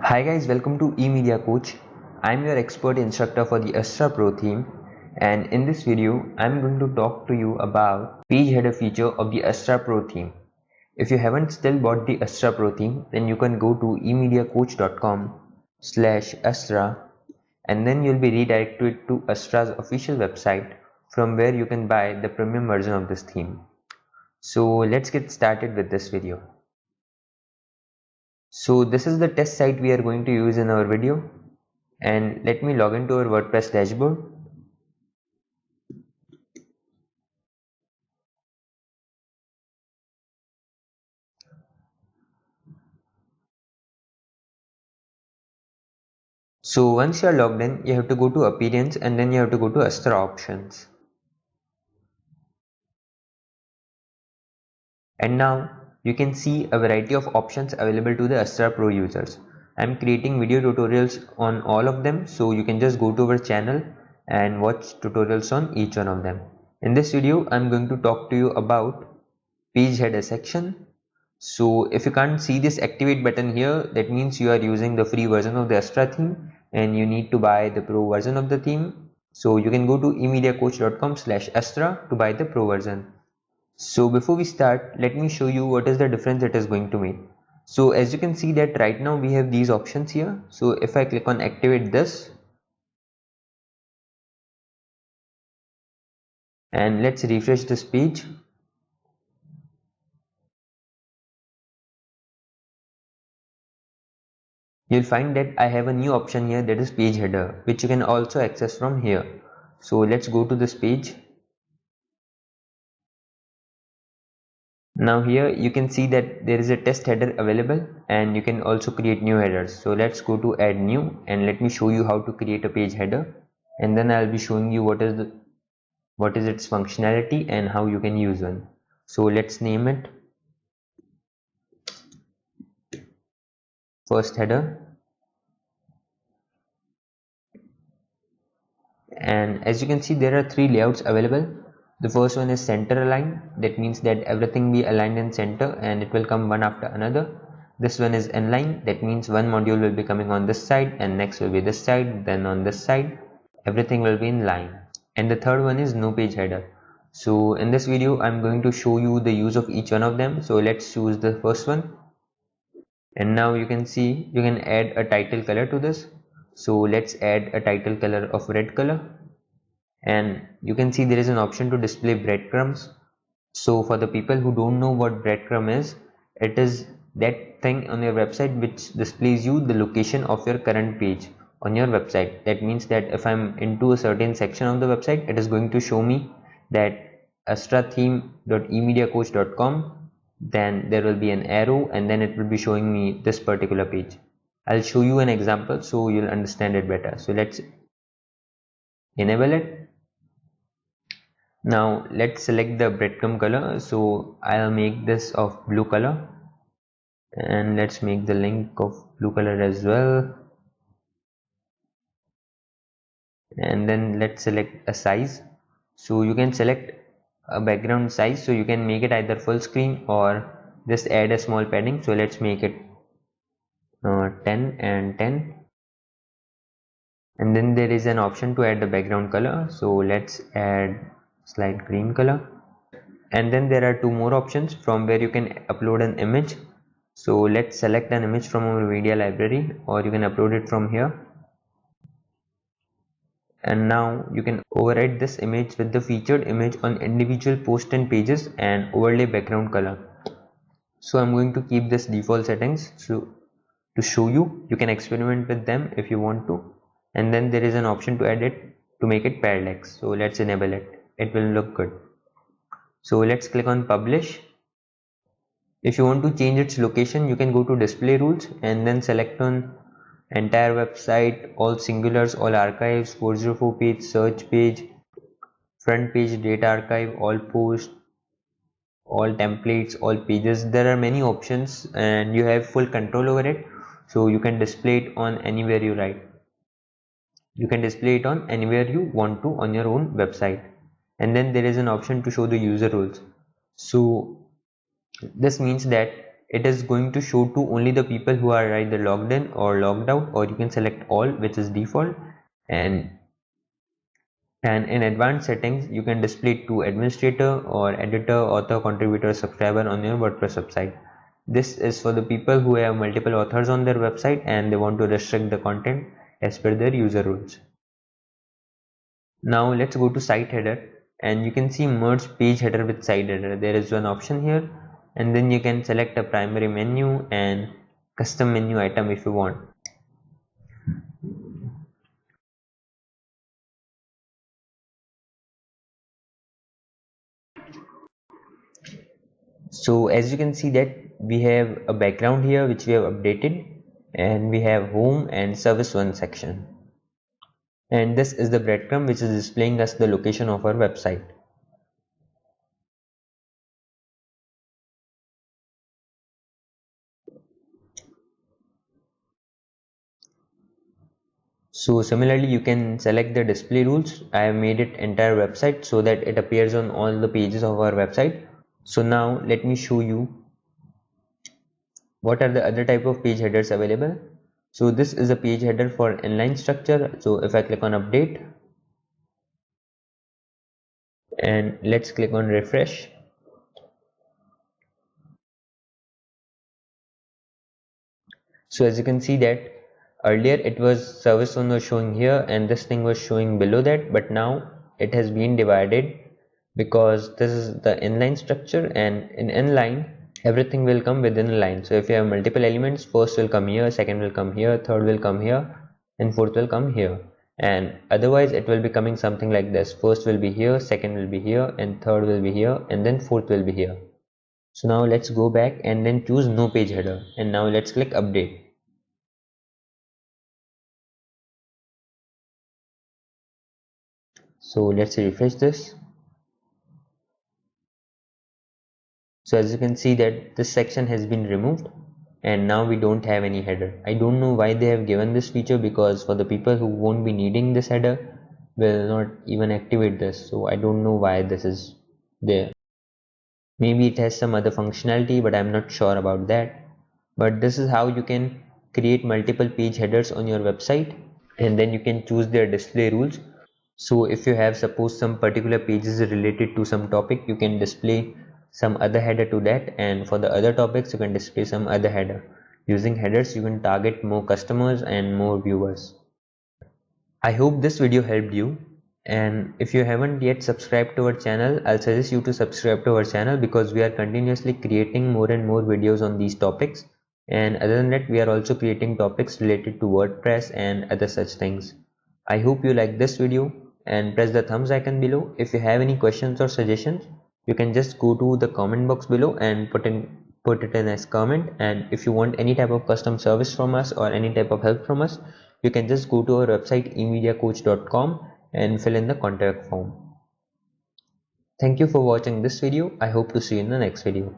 Hi guys, welcome to eMedia Coach. I'm your expert instructor for the Astra Pro theme, and in this video I'm going to talk to you about page header feature of the Astra Pro theme. If you haven't still bought the Astra Pro theme, then you can go to emediacoach.com/Astra and then you'll be redirected to Astra's official website from where you can buy the premium version of this theme. So let's get started with this video. So this is the test site we are going to use in our video, and let me log into our WordPress dashboard. So once you are logged in, you have to go to appearance and then you have to go to Astra options. And now you can see a variety of options available to the Astra Pro users. I'm creating video tutorials on all of them, so you can just go to our channel and watch tutorials on each one of them. In this video, I'm going to talk to you about page header section. So if you can't see this activate button here, that means you are using the free version of the Astra theme and you need to buy the pro version of the theme. So you can go to emediacoach.com/Astra to buy the pro version. So before we start, let me show you what is the difference it is going to make. So as you can see that right now we have these options here. So if I click on activate this and let's refresh this page. You'll find that I have a new option here, that is page header, which you can also access from here. So let's go to this page. Now here you can see that there is a test header available and you can also create new headers. So let's go to add new and let me show you how to create a page header, and then I'll be showing you what is its functionality and how you can use one. So let's name it first header, and as you can see there are three layouts available. The first one is center align, that means that everything be aligned in center and it will come one after another. This one is inline, that means one module will be coming on this side and next will be this side, then on this side, everything will be in line. And the third one is no page header. So in this video I'm going to show you the use of each one of them. So let's choose the first one, and now you can see you can add a title color to this. So let's add a title color of red color, and you can see there is an option to display breadcrumbs. So for the people who don't know what breadcrumb is, it is that thing on your website which displays you the location of your current page on your website. That means that if I'm into a certain section of the website, it is going to show me that astratheme.emediacoach.com, then there will be an arrow and then it will be showing me this particular page. I'll show you an example so you'll understand it better. So let's enable it. Now let's select the breadcrumb color. So I'll make this of blue color, and let's make the link of blue color as well, and then let's select a size. So you can select a background size, so you can make it either full screen or just add a small padding. So let's make it 10 and 10, and then there is an option to add the background color. So let's add slight green color, and then there are two more options from where you can upload an image. So let's select an image from our media library, or you can upload it from here, and now you can override this image with the featured image on individual posts and pages and overlay background color. So I'm going to keep this default settings to show you. You can experiment with them if you want to, and then there is an option to add it to make it parallax. So let's enable it. It will look good. So let's click on publish. If you want to change its location, you can go to display rules and then select on entire website, all singulars, all archives, 404 page, search page, front page, data archive, all posts, all templates, all pages. There are many options and you have full control over it. So you can display it on anywhere you write. You can display it on anywhere you want to on your own website. And then there is an option to show the user roles. So this means that it is going to show to only the people who are either logged in or logged out, or you can select all, which is default. And in advanced settings, you can display it to administrator or editor, author, contributor, subscriber on your WordPress website. This is for the people who have multiple authors on their website and they want to restrict the content as per their user rules. Now let's go to site header, and you can see merge page header with site header. There is one option here, and then you can select a primary menu and custom menu item if you want. So as you can see that we have a background here which we have updated, and we have home and service one section, and this is the breadcrumb which is displaying us the location of our website. So similarly, you can select the display rules. I have made it entire website so that it appears on all the pages of our website. So now let me show you what are the other type of page headers available. So this is a page header for inline structure. So if I click on update and let's click on refresh. So as you can see that earlier it was service one was showing here and this thing was showing below that, but now it has been divided because this is the inline structure, and in inline everything will come within a line. So if you have multiple elements, first will come here, second will come here, third will come here, and fourth will come here. And otherwise it will be coming something like this: first will be here, second will be here, and third will be here, and then fourth will be here. So now let's go back and then choose no page header, and now let's click update. So let's refresh this. So as you can see that this section has been removed and now we don't have any header. I don't know why they have given this feature, because for the people who won't be needing this header will not even activate this. So I don't know why this is there. Maybe it has some other functionality, but I'm not sure about that. But this is how you can create multiple page headers on your website, and then you can choose their display rules. So if you have suppose some particular pages related to some topic, you can display some other header to that, and for the other topics you can display some other header. Using headers you can target more customers and more viewers. I hope this video helped you, and if you haven't yet subscribed to our channel, I'll suggest you to subscribe to our channel because we are continuously creating more and more videos on these topics, and other than that we are also creating topics related to WordPress and other such things. I hope you like this video and press the thumbs icon below. If you have any questions or suggestions, you can just go to the comment box below and put it in as comment. And if you want any type of custom service from us or any type of help from us, you can just go to our website emediacoach.com and fill in the contact form. Thank you for watching this video. I hope to see you in the next video.